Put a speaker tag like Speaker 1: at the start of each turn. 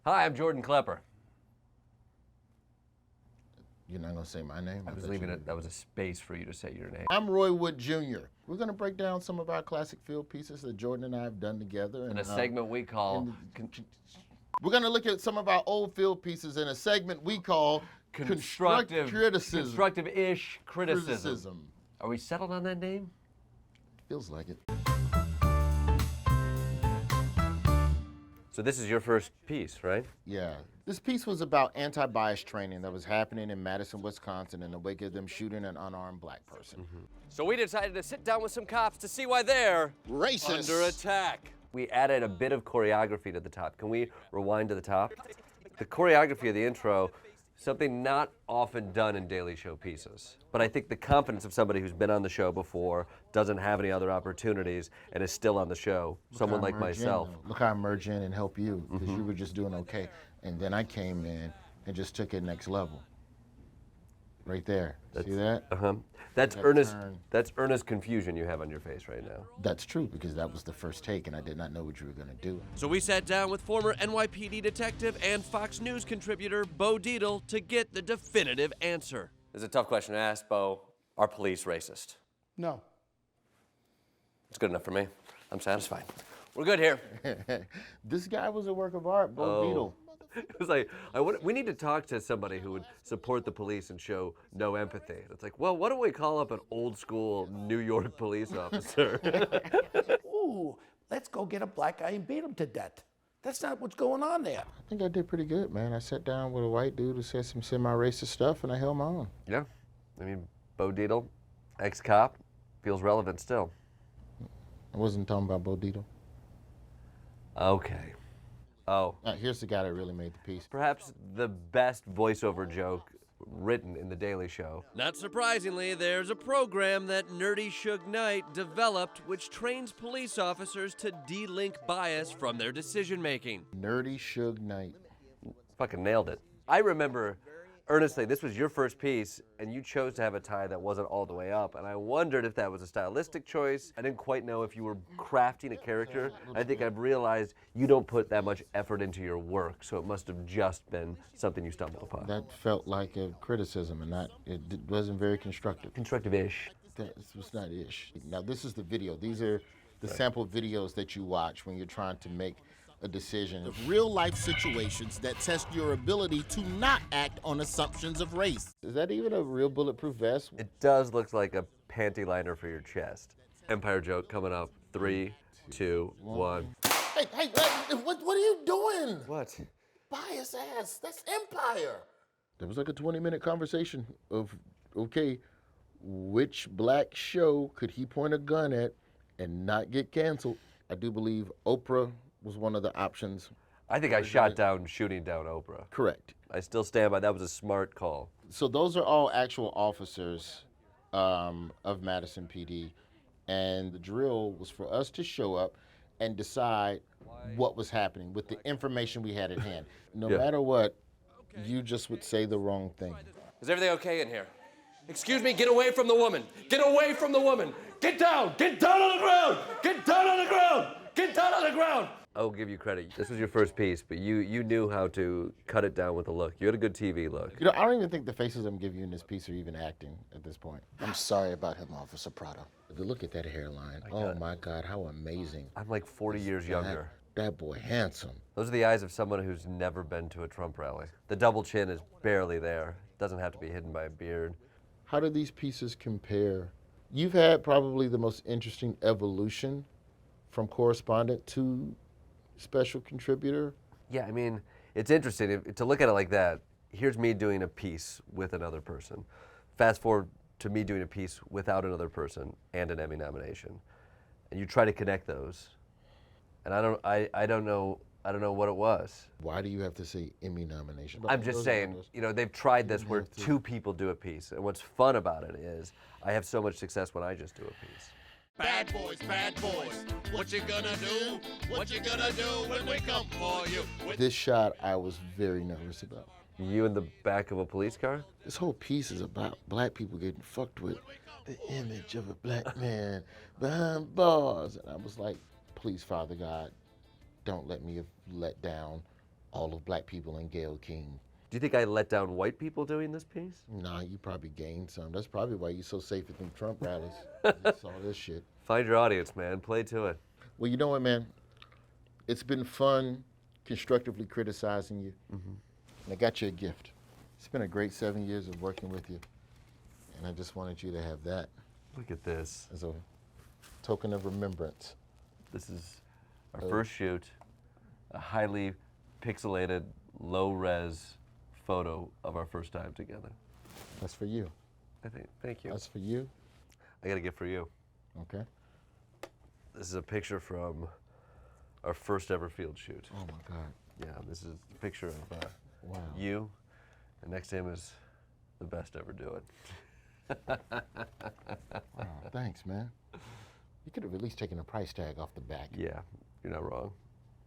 Speaker 1: Hi, I'm Jordan Klepper.
Speaker 2: You're not gonna say my name?
Speaker 1: I was leaving it. That was a space for you to say your name.
Speaker 2: I'm Roy Wood Jr. We're gonna break down some of our classic field pieces that Jordan and I have done together.
Speaker 1: In a segment we call...
Speaker 2: We're gonna look at some of our old field pieces in a segment we call
Speaker 1: Constructive
Speaker 2: criticism.
Speaker 1: Constructive-ish criticism. Are we settled on that name?
Speaker 2: Feels like it.
Speaker 1: So this is your first piece, right?
Speaker 2: Yeah. This piece was about anti-bias training that was happening in Madison, Wisconsin in the wake of them shooting an unarmed black person.
Speaker 1: So we decided to sit down with some cops to see why they're
Speaker 2: Racist.
Speaker 1: under attack. We added a bit of choreography to the top. Can we rewind to the top? The choreography of the intro, something not often done in Daily Show pieces. But I think the confidence of somebody who's been on the show before, doesn't have any other opportunities, and is still on the show, someone like myself.
Speaker 2: Look how I merge in and help you, because you were just doing okay. And then I came in and just took it next level. Right there. See that?
Speaker 1: That's earnest. That's earnest confusion you have on your face right now.
Speaker 2: That's true, because that was the first take, and I did not know what you were going to do.
Speaker 3: So we sat down with former NYPD detective and Fox News contributor Bo Dietl to get the definitive answer.
Speaker 1: This is a tough question to ask, Bo. Are police racist?
Speaker 2: No.
Speaker 1: It's good enough for me. I'm satisfied. We're good here.
Speaker 2: This guy was a work of art, Bo Dietl.
Speaker 1: It was like, we need to talk to somebody who would support the police and show no empathy. It's like, well, why don't we call up an old school New York police officer?
Speaker 4: Ooh, let's go get a black guy and beat him to death. That's not what's going on there.
Speaker 2: I think I did pretty good, man. I sat down with a white dude who said some semi-racist stuff, and I held my own.
Speaker 1: Yeah. I mean, Bo Dietl, ex-cop, feels relevant still.
Speaker 2: I wasn't talking about Bo Dietl.
Speaker 1: Okay. Oh.
Speaker 2: Here's the guy that really made the piece.
Speaker 1: Perhaps the best voiceover joke written in The Daily Show.
Speaker 3: Not surprisingly, there's a program that Nerdy Suge Knight developed which trains police officers to de-link bias from their decision-making.
Speaker 2: Nerdy Suge Knight.
Speaker 1: Fucking nailed it. I remember, earnestly, this was your first piece, and you chose to have a tie that wasn't all the way up, and I wondered if that was a stylistic choice. I didn't quite know if you were crafting a character. I think I've realized you don't put that much effort into your work, so it must have just been something you stumbled upon.
Speaker 2: That felt like a criticism, and it wasn't very constructive.
Speaker 1: Constructive-ish.
Speaker 2: This was not ish. Now, this is the video. These are the sample videos that you watch when you're trying to make a decision.
Speaker 5: Real life situations that test your ability to not act on assumptions of race.
Speaker 2: Is that even a real bulletproof vest?
Speaker 1: It does look like a panty liner for your chest. Empire joke coming up. 3, 2, 1.
Speaker 2: Hey, what are you doing?
Speaker 1: What?
Speaker 2: Bias ass, that's Empire. There was like a 20-minute conversation of, okay, which black show could he point a gun at and not get canceled? I do believe Oprah was one of the options.
Speaker 1: I think I shot down shooting down Oprah.
Speaker 2: Correct.
Speaker 1: I still stand by that was a smart call.
Speaker 2: So those are all actual officers of Madison PD, and the drill was for us to show up and decide what was happening with the information we had at hand. No matter what, you just would say the wrong thing.
Speaker 1: Is everything okay in here? Excuse me, get away from the woman. Get away from the woman. Get down on the ground. Get down on the ground. Get down on the ground. I'll give you credit. This was your first piece, but you knew how to cut it down with a look. You had a good TV look.
Speaker 2: You know, I don't even think the faces I'm giving you in this piece are even acting at this point. I'm sorry about him, Officer Prado. Look at that hairline. Oh my God, how amazing.
Speaker 1: I'm like 40 years younger.
Speaker 2: That boy handsome.
Speaker 1: Those are the eyes of someone who's never been to a Trump rally. The double chin is barely there. It doesn't have to be hidden by a beard.
Speaker 2: How do these pieces compare? You've had probably the most interesting evolution from correspondent to special contributor.
Speaker 1: Yeah, I mean, it's interesting to look at it like that. Here's me doing a piece with another person. Fast forward to me doing a piece without another person and an Emmy nomination. And you try to connect those. And I don't know what it was.
Speaker 2: Why do you have to say Emmy nomination?
Speaker 1: I'm just saying, you know, they've tried this where two people do a piece. And what's fun about it is I have so much success when I just do a piece.
Speaker 5: Bad boys, what you gonna do? What you gonna do when we come for you?
Speaker 2: This shot I was very nervous about.
Speaker 1: You in the back of a police car?
Speaker 2: This whole piece is about black people getting fucked with. The image of a black man behind bars. And I was like, please, Father God, don't let me have let down all of black people and Gayle King.
Speaker 1: Do you think I let down white people doing this piece?
Speaker 2: Nah, you probably gained some. That's probably why you're so safe at them Trump rallies. It's all this shit.
Speaker 1: Find your audience, man. Play to it.
Speaker 2: Well, you know what, man? It's been fun constructively criticizing you. And I got you a gift. It's been a great 7 years of working with you. And I just wanted you to have that
Speaker 1: Look at this.
Speaker 2: as a token of remembrance.
Speaker 1: This is our first shoot, a highly pixelated, low-res photo of our first time together.
Speaker 2: That's for you.
Speaker 1: Thank you.
Speaker 2: That's for you.
Speaker 1: I got a gift for you.
Speaker 2: Okay.
Speaker 1: This is a picture from our first ever field shoot.
Speaker 2: Oh my God.
Speaker 1: Yeah, this is a picture of
Speaker 2: Wow.
Speaker 1: you, and next to him is the best ever do it.
Speaker 2: Wow. Thanks, man. You could have at least taken a price tag off the back.
Speaker 1: Yeah, you're not wrong.